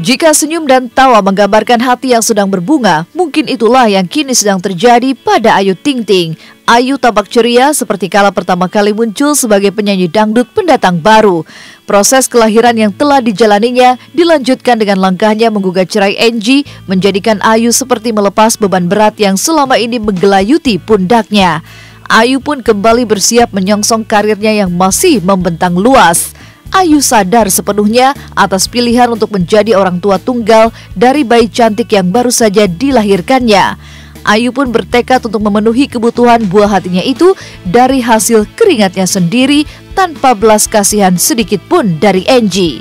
Jika senyum dan tawa menggambarkan hati yang sedang berbunga, mungkin itulah yang kini sedang terjadi pada Ayu Ting Ting. Ayu tampak ceria seperti kala pertama kali muncul sebagai penyanyi dangdut pendatang baru. Proses kelahiran yang telah dijalaninya dilanjutkan dengan langkahnya menggugat cerai Angie, menjadikan Ayu seperti melepas beban berat yang selama ini menggelayuti pundaknya. Ayu pun kembali bersiap menyongsong karirnya yang masih membentang luas. Ayu sadar sepenuhnya atas pilihan untuk menjadi orang tua tunggal dari bayi cantik yang baru saja dilahirkannya. Ayu pun bertekad untuk memenuhi kebutuhan buah hatinya itu dari hasil keringatnya sendiri tanpa belas kasihan sedikit pun dari Angie.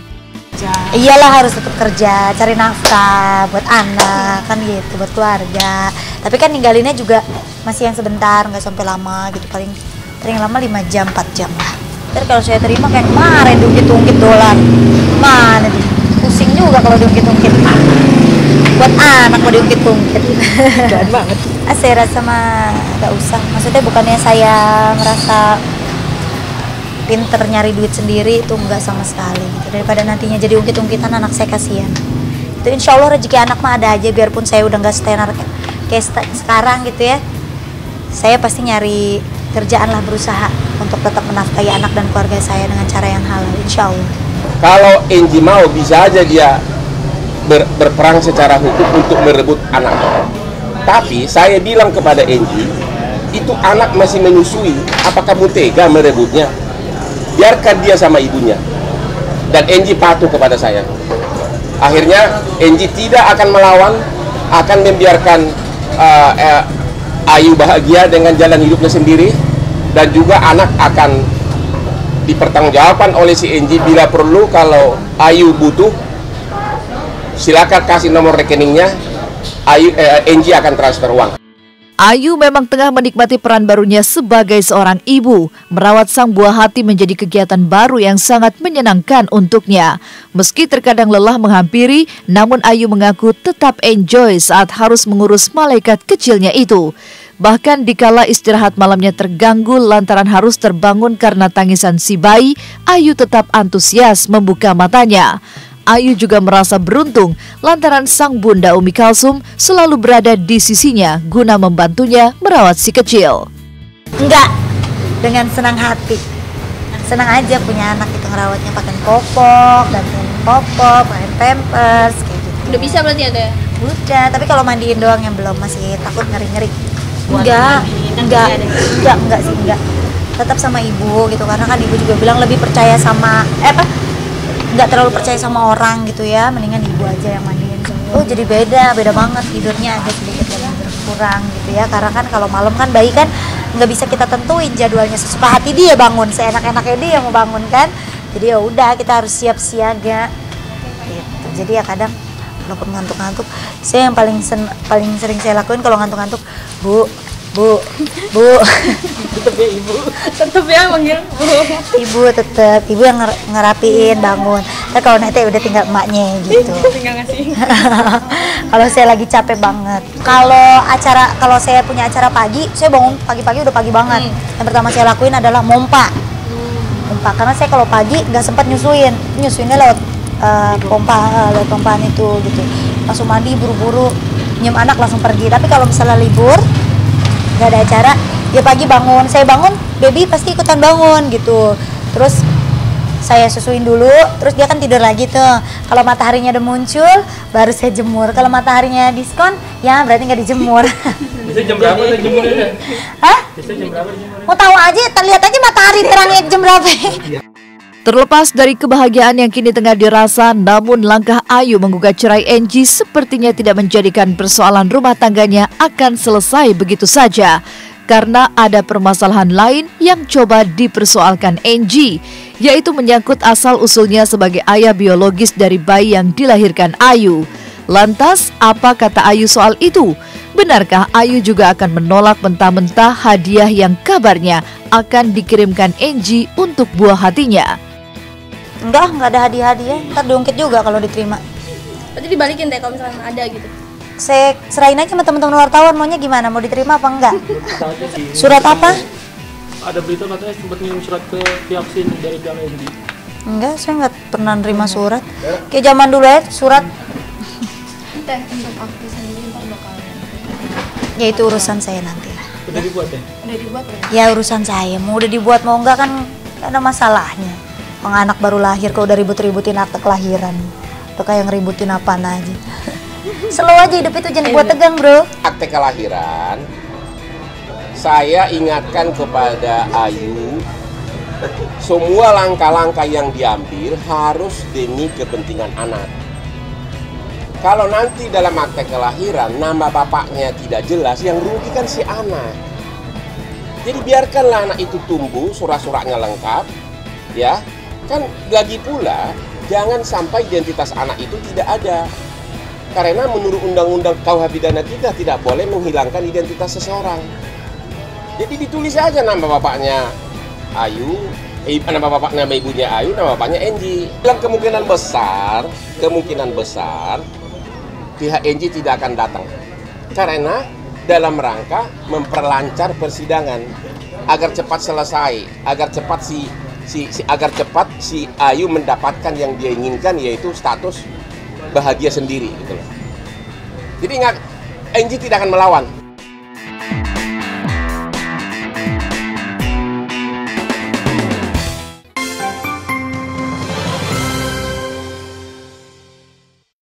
Iyalah, harus tetap kerja, cari nafkah buat anak, kan gitu, buat keluarga. Tapi kan ninggalinnya juga masih yang sebentar, nggak sampai lama gitu, paling lama 5 jam, 4 jam lah. Ntar kalau saya terima kayak kemarin diungkit-ungkit dolar, mana nih? Pusing juga kalau diungkit-ungkit. Buat anak mau diungkit-ungkit. Jangan banget. Saya rasa mah nggak usah. Maksudnya bukannya saya merasa pinter nyari duit sendiri, itu enggak sama sekali. Gitu. Daripada nantinya jadi ungkit-ungkitan, anak saya kasihan. Itu insya Allah rezeki anak mah ada aja, biarpun saya udah nggak setenar kayak sekarang gitu ya. Saya pasti nyari kerjaan lah, berusaha untuk tetap menafkahi anak dan keluarga saya dengan cara yang halal, insya Allah. Kalau Angie mau, bisa aja dia berperang secara hukum untuk merebut anak. Tapi saya bilang kepada Angie, itu anak masih menyusui, apakah kamu tega merebutnya? Biarkan dia sama ibunya. Dan Angie patuh kepada saya. Akhirnya Angie tidak akan melawan, akan membiarkan Ayu bahagia dengan jalan hidupnya sendiri, dan juga anak akan dipertanggungjawabkan oleh si Angie. Bila perlu, kalau Ayu butuh, silakan kasih nomor rekeningnya, Angie akan transfer uang. Ayu memang tengah menikmati peran barunya sebagai seorang ibu. Merawat sang buah hati menjadi kegiatan baru yang sangat menyenangkan untuknya. Meski terkadang lelah menghampiri, namun Ayu mengaku tetap enjoy saat harus mengurus malaikat kecilnya itu. Bahkan dikala istirahat malamnya terganggu lantaran harus terbangun karena tangisan si bayi, Ayu tetap antusias membuka matanya. Ayu juga merasa beruntung lantaran sang bunda Umi Kalsum selalu berada di sisinya guna membantunya merawat si kecil. Enggak, dengan senang hati. Senang aja punya anak itu, ngerawatnya pakai popok, gantiin popok, pakai pampers, kayak gitu. Udah bisa berarti ada? Udah, tapi kalau mandiin doang yang belum, masih takut ngeri-ngeri. Enggak sih, enggak. Tetap sama ibu gitu, karena kan ibu juga bilang lebih percaya sama nggak terlalu percaya sama orang gitu ya, mendingan ibu aja yang mandiin. Oh jadi beda banget, tidurnya agak sedikit lebih berkurang gitu ya, karena kan kalau malam kan bayi kan nggak bisa kita tentuin jadwalnya, sesuka hati dia bangun, seenak-enaknya dia mau bangun kan, jadi ya udah kita harus siap siaga gitu. Jadi ya kadang walaupun ngantuk-ngantuk, saya yang paling sering saya lakuin kalau ngantuk-ngantuk, bu Tetep ya ibu, tetep ya manggil bu. Ibu yang ngerapiin bangun. Tapi kalau nanti udah tinggal emaknya gitu. Tinggal ngasih. Kalau saya lagi capek banget. Kalau saya punya acara pagi, saya bangun pagi-pagi udah pagi banget. Yang pertama saya lakuin adalah mompa, karena saya kalau pagi nggak sempat nyusuinnya lewat lewat pompaan itu gitu. Langsung mandi buru-buru, nyium anak langsung pergi. Tapi kalau misalnya libur nggak ada acara, ya pagi bangun, saya bangun, baby pasti ikutan bangun gitu. Terus saya susuin dulu, terus dia kan tidur lagi tuh. Kalau mataharinya udah muncul, baru saya jemur. Kalau mataharinya diskon, ya berarti nggak dijemur. Bisa jam berapa tuh jemurnya? Hah? Bisa jam berapa jemurnya? Mau tahu aja, lihat aja matahari terangnya jam berapa. Terlepas dari kebahagiaan yang kini tengah dirasa, namun langkah Ayu menggugat cerai Angie sepertinya tidak menjadikan persoalan rumah tangganya akan selesai begitu saja. Karena ada permasalahan lain yang coba dipersoalkan Angie, yaitu menyangkut asal-usulnya sebagai ayah biologis dari bayi yang dilahirkan Ayu. Lantas, apa kata Ayu soal itu? Benarkah Ayu juga akan menolak mentah-mentah hadiah yang kabarnya akan dikirimkan Angie untuk buah hatinya? Enggak ada hadiah-hadiah, ntar diungkit juga kalau diterima. Berarti dibalikin deh kalau misalnya ada gitu. Saya serahin aja sama teman-teman wartawan, maunya gimana, mau diterima apa enggak? Surat apa? Ada berita katanya sempat ngirim surat ke pihak sini dari pihak Angie. Enggak, saya nggak pernah nerima surat. Kayak zaman dulu ya, surat Teh, untuk aku sendiri ntar bakal Ya itu urusan saya nanti lah. Udah dibuat ya? udah dibuat ya? Ya urusan saya, mau udah dibuat mau enggak kan gak ada masalahnya. Orang anak baru lahir kok udah ribut-ributin akte kelahiran. Tuh kayak ngeributin apaan aja. Slow aja hidup itu, jangan buat tegang bro. Akte kelahiran, saya ingatkan kepada Ayu, semua langkah-langkah yang diambil harus demi kepentingan anak. Kalau nanti dalam akte kelahiran nama bapaknya tidak jelas, yang rugi kan si anak. Jadi biarkanlah anak itu tumbuh, surat-suratnya lengkap, ya. Kan lagi pula jangan sampai identitas anak itu tidak ada. Karena menurut undang-undang KUH pidana kita tidak boleh menghilangkan identitas seseorang. Jadi ditulis aja nama bapaknya Ayu, nama bapaknya nama ibunya Ayu, nama bapaknya Enji. Dalam kemungkinan besar pihak Enji tidak akan datang. Karena dalam rangka memperlancar persidangan agar cepat selesai, agar cepat si Ayu mendapatkan yang dia inginkan, yaitu status bahagia sendiri gitu loh. Jadi ingat, Enji tidak akan melawan.